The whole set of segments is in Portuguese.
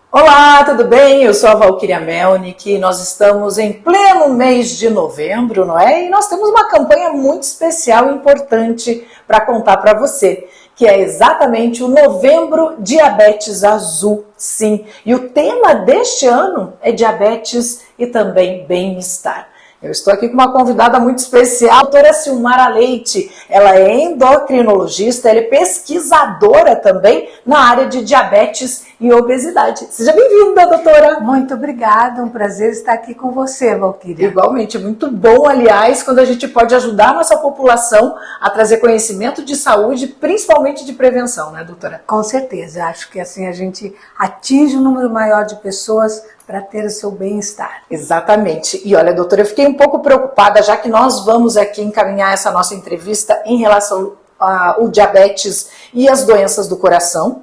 Olá, tudo bem? Eu sou a Valquíria Melnick e nós estamos em pleno mês de novembro, não é? E nós temos uma campanha muito especial e importante para contar para você, que é exatamente o Novembro Diabetes Azul, sim. E o tema deste ano é diabetes e também bem-estar. Eu estou aqui com uma convidada muito especial, a doutora Silmara Leite. Ela é endocrinologista, ela é pesquisadora também na área de diabetes e obesidade. Seja bem-vinda, doutora. Muito obrigada, um prazer estar aqui com você, Valquíria. Igualmente, muito bom, aliás, quando a gente pode ajudar a nossa população a trazer conhecimento de saúde, principalmente de prevenção, né, doutora? Com certeza, acho que assim a gente atinge um número maior de pessoas para ter o seu bem-estar. Exatamente. E olha, doutora, eu fiquei um pouco preocupada, já que nós vamos aqui encaminhar essa nossa entrevista em relação ao diabetes e as doenças do coração.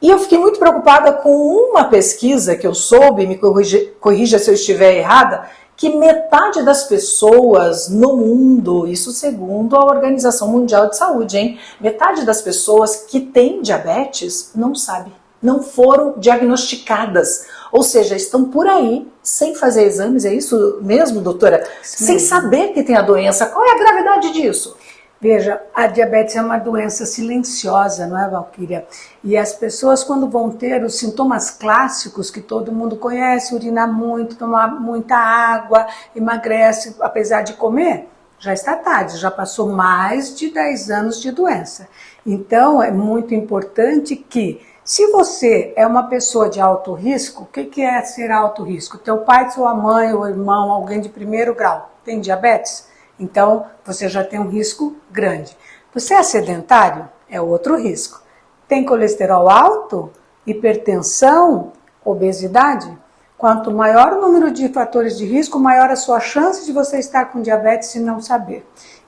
E eu fiquei muito preocupada com uma pesquisa que eu soube, me corrija se eu estiver errada, que metade das pessoas no mundo, isso segundo a Organização Mundial de Saúde, hein? Metade das pessoas que têm diabetes não sabe, não foram diagnosticadas. Ou seja, estão por aí sem fazer exames, é isso mesmo, doutora? Sem saber que tem a doença. Qual é a gravidade disso? Veja, a diabetes é uma doença silenciosa, não é, Valquíria? E as pessoas, quando vão ter os sintomas clássicos que todo mundo conhece, urinar muito, tomar muita água, emagrece, apesar de comer, já está tarde, já passou mais de 10 anos de doença. Então, é muito importante que, se você é uma pessoa de alto risco, o que é ser alto risco? Teu pai, sua mãe, ou irmão, alguém de primeiro grau, tem diabetes? Então, você já tem um risco grande. Você é sedentário? É outro risco. Tem colesterol alto? Hipertensão? Obesidade? Quanto maior o número de fatores de risco, maior a sua chance de você estar com diabetes e não saber.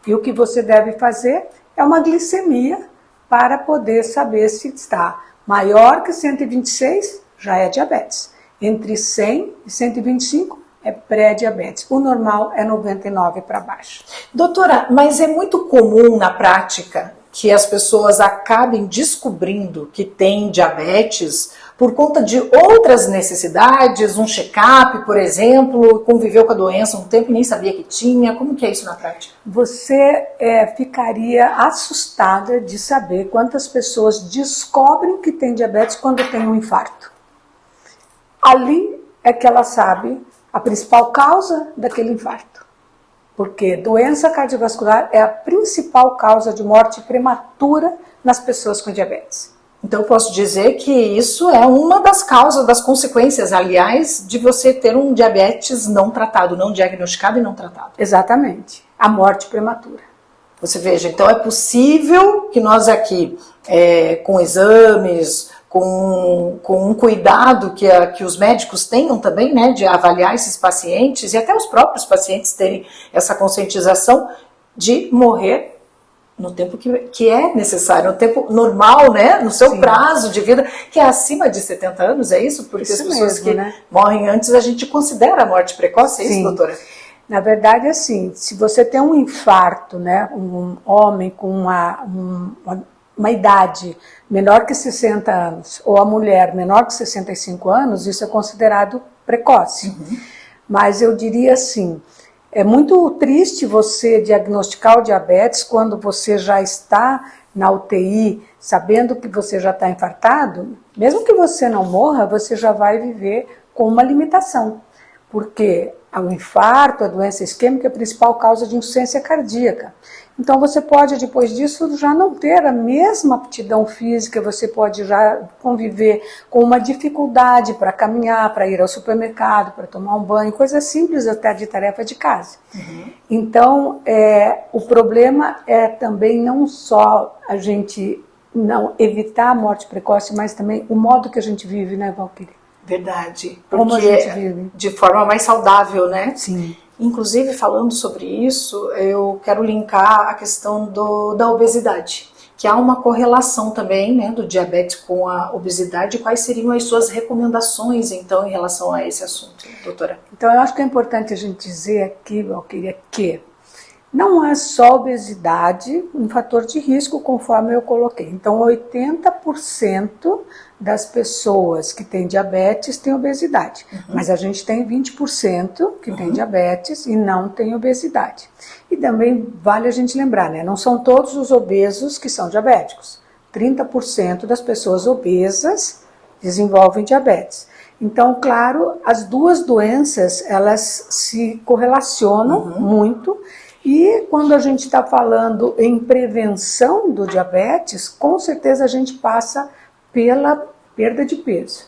E o que você deve fazer é uma glicemia para poder saber se está maior que 126, já é diabetes. Entre 100 e 125, é pré-diabetes. O normal é 99 para baixo. Doutora, mas é muito comum na prática que as pessoas acabem descobrindo que têm diabetes por conta de outras necessidades, um check-up, por exemplo, conviveu com a doença um tempo e nem sabia que tinha. Como que é isso na prática? Você ficaria assustada de saber quantas pessoas descobrem que tem diabetes quando tem um infarto. Ali é que ela sabe a principal causa daquele infarto. Porque doença cardiovascular é a principal causa de morte prematura nas pessoas com diabetes. Então eu posso dizer que isso é uma das causas, das consequências, aliás, de você ter um diabetes não tratado, não diagnosticado e não tratado. Exatamente, a morte prematura. Você veja, então é possível que nós aqui, com exames, com um cuidado que os médicos tenham também, né, de avaliar esses pacientes e até os próprios pacientes terem essa conscientização de morrer no tempo que é necessário, no tempo normal, né, no seu prazo de vida, que é acima de 70 anos, é isso? Porque isso as pessoas mesmo, que né? morrem antes, a gente considera a morte precoce, é isso, doutora? Na verdade, assim, se você tem um infarto, né, um homem com uma idade menor que 60 anos, ou a mulher menor que 65 anos, isso é considerado precoce. Mas eu diria assim, é muito triste você diagnosticar o diabetes quando você já está na UTI, sabendo que você já está infartado. Mesmo que você não morra, você já vai viver com uma limitação. Porque o infarto, a doença isquêmica é a principal causa de insuficiência cardíaca. Então você pode, depois disso, já não ter a mesma aptidão física, você pode já conviver com uma dificuldade para caminhar, para ir ao supermercado, para tomar um banho, coisas simples até de tarefa de casa. Então, o problema é também não só a gente não evitar a morte precoce, mas também o modo que a gente vive, né, Valquíria? Verdade, Como a gente vive. De forma mais saudável, né? Sim. Inclusive, falando sobre isso, eu quero linkar a questão da obesidade, que há uma correlação também, né, do diabetes com a obesidade. Quais seriam as suas recomendações, então, em relação a esse assunto, doutora? Então, eu acho que é importante a gente dizer aqui, Valquíria, que Não é só obesidade um fator de risco, conforme eu coloquei. Então, 80% das pessoas que têm diabetes têm obesidade. Mas a gente tem 20% que tem diabetes e não tem obesidade. E também vale a gente lembrar, né? Não são todos os obesos que são diabéticos. 30% das pessoas obesas desenvolvem diabetes. Então, claro, as duas doenças, elas se correlacionam muito. E quando a gente está falando em prevenção do diabetes, com certeza a gente passa pela perda de peso.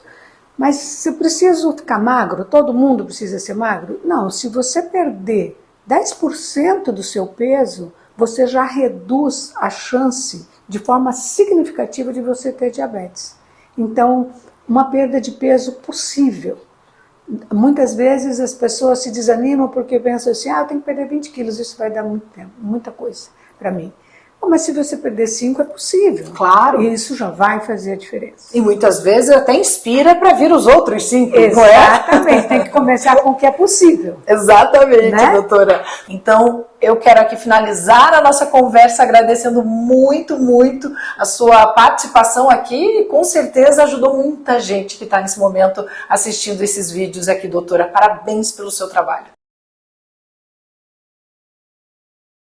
Mas se eu preciso ficar magro, todo mundo precisa ser magro? Não, se você perder 10% do seu peso, você já reduz a chance de forma significativa de você ter diabetes. Então, uma perda de peso possível. Muitas vezes as pessoas se desanimam porque pensam assim, eu tenho que perder 20 quilos, isso vai dar muito tempo, muita coisa para mim. Mas se você perder 5 é possível. Claro. E isso já vai fazer a diferença. E muitas vezes até inspira para vir os outros 5, não é? Exatamente, tem que começar com o que é possível. Exatamente, né? Doutora. Então, eu quero aqui finalizar a nossa conversa agradecendo muito, muito a sua participação aqui e com certeza ajudou muita gente que está nesse momento assistindo esses vídeos aqui, doutora. Parabéns pelo seu trabalho.